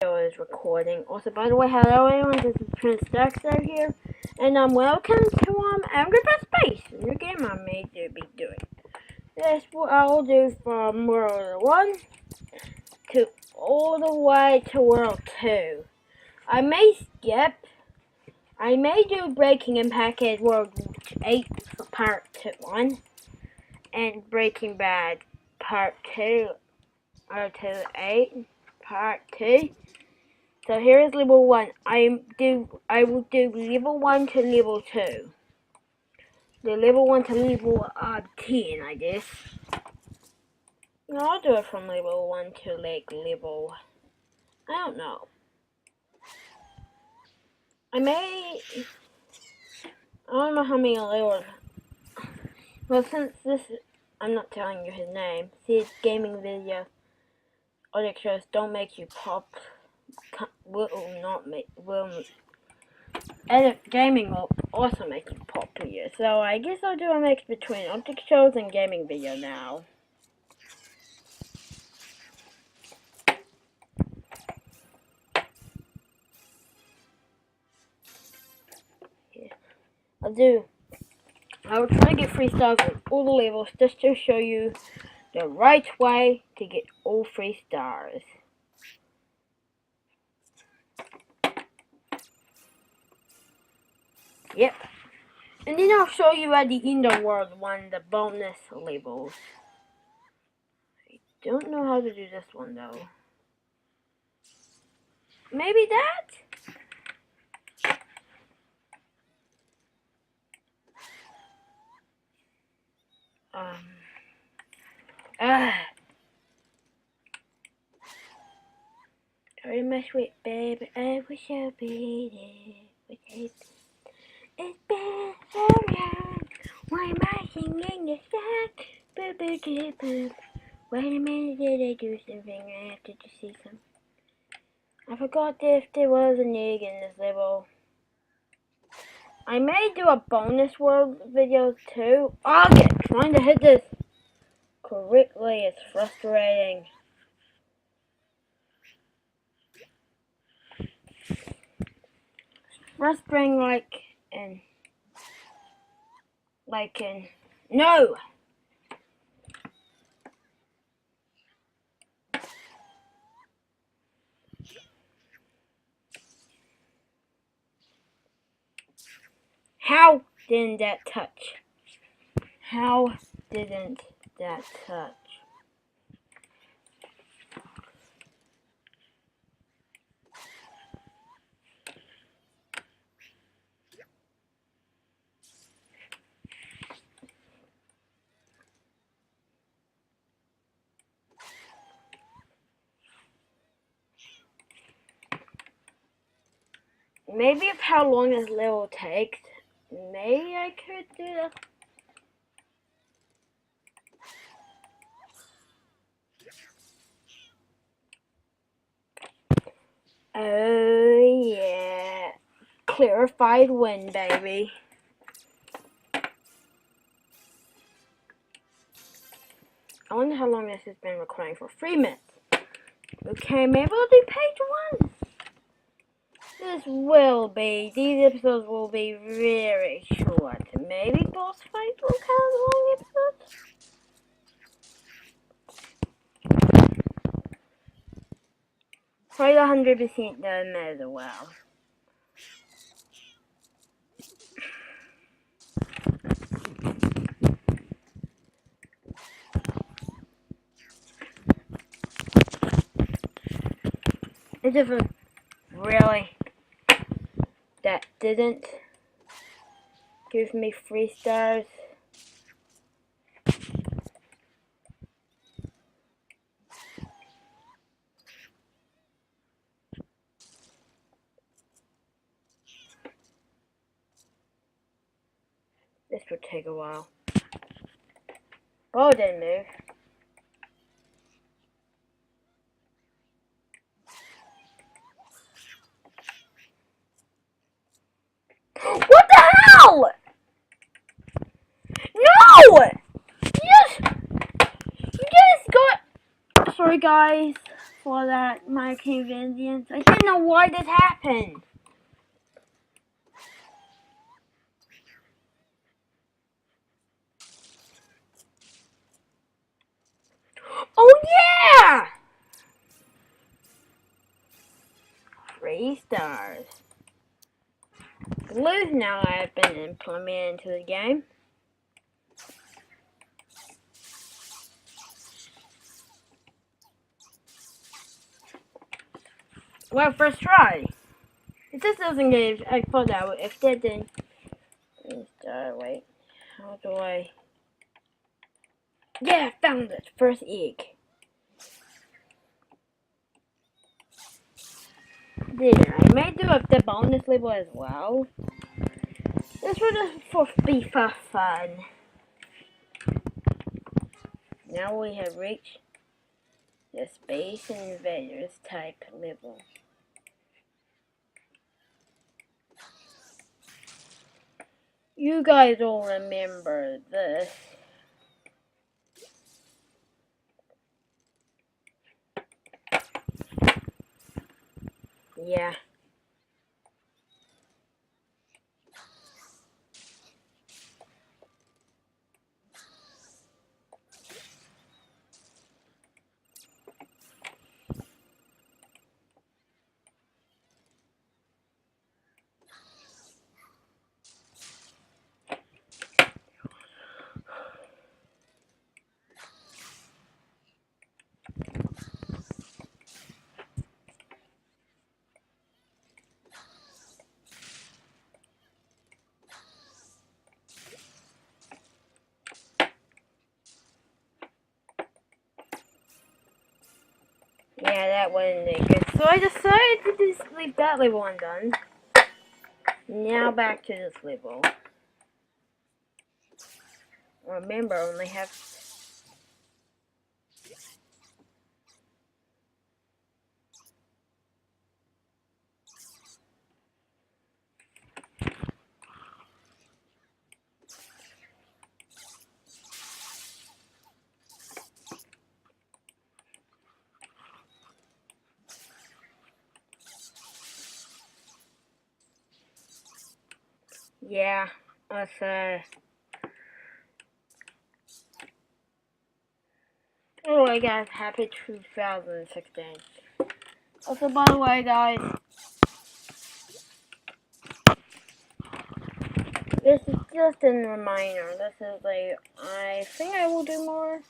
is recording. Also, by the way, hello everyone, this is Prince Dexter here, and welcome to Angry Birds Space, a new game I may be doing. This what I'll do from World 1 to all the way to World 2. I may skip. I may do Breaking Impact World 8 Part 1 and Breaking Bad Part 2 or 8 Part 2. So here is level 1. I will do level 1 to level 2. The level 1 to level 10, I guess. No, I'll do it from level 1 to like level, I don't know. I don't know how many levels. Well, since this, I'm not telling you his name. See his gaming video. Other shows don't make you pop. Edit gaming will also make you popular. So I guess I'll do a mix between optic shows and gaming video now. I will try to get 3 stars on all the levels just to show you the right way to get all 3 stars. Yep. And then I'll show you at the end of World 1 the bonus levels. I don't know how to do this one though. Maybe that? Sorry, my sweet baby, I wish I'd be there. It's been so long. Why am I singing this song? Boo boo doo boo. Wait a minute, did I do something? I have to just see some. I forgot if there was an egg in this level. I may do a bonus world video too. Oh, trying to hit this correctly is frustrating. Frustrating no! How didn't that touch? How didn't that touch? Maybe if how long this level takes, maybe I could do that. Oh yeah, clarified win, baby. I wonder how long this has been recording for. 3 minutes. Okay, maybe I'll do page 1. These episodes will be very short. Maybe boss fights will count as long episodes. Probably 100% done as well. It's just really that didn't give me 3 stars. This would take a while. Oh, it didn't move. What the hell? No! You just got... Sorry guys. for that, my convenience. I didn't know why this happened. Oh yeah! 3 stars. Glues now have been implemented into the game. Well, first try. If this doesn't give, I thought that would. If that didn't, wait. How do I? Yeah, I found it. First egg. There, I may do the bonus level as well. This would be for fun. Now we have reached the Space Invaders type level. You guys all remember this. Yeah. Yeah, that wasn't good. So I decided to just leave that level undone. Now back to this level. Remember, I only have... Yeah, let's Anyway, guys, happy 2016. Also, by the way, guys, this is just a reminder. This is I think I will do more.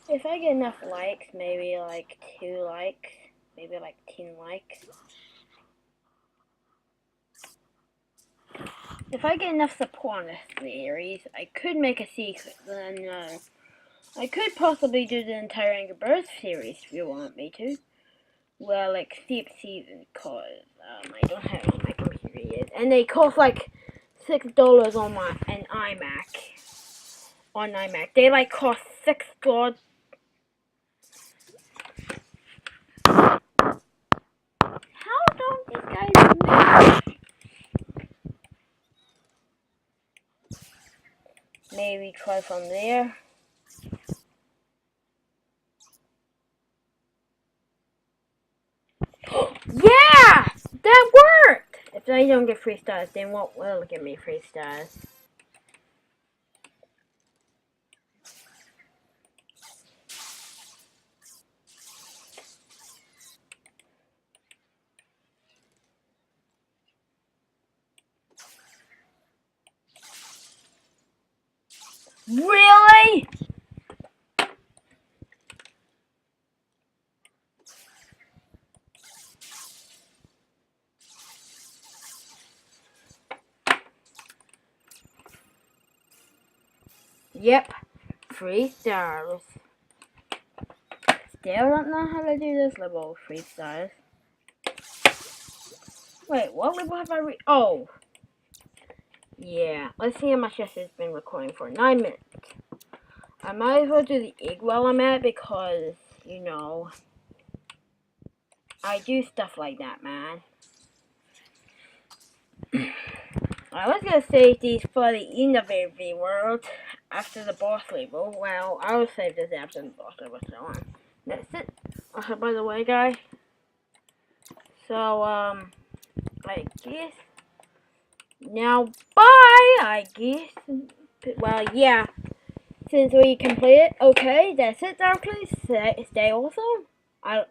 If I get enough likes, maybe like 2 likes, maybe like 10 likes. If I get enough support on this series, I could make a secret. Then I could possibly do the entire Angry Birds series if you want me to. Well, like skip season, cause I don't have it on my computer yet, and they cost like $6 on an iMac. On iMac, they like cost $6. How don't these guys move? Maybe try from there. Yeah! That worked! If I don't get 3 stars, then what will give me 3 stars? Really? Yep, 3 stars. Still don't know how to do this level. 3 stars. Wait, what level have I oh. Yeah, let's see how much this has been recording for. 9 minutes. I might as well do the egg while I'm at it because, you know, I do stuff like that, man. I was gonna save these for the end of every world after the boss level. Well, I will save this after the boss level, so on. That's it. By the way, guys. So, I guess. Now, bye, I guess. Well, yeah. Since we completed, okay, that's it, darkling. Stay awesome. Bye.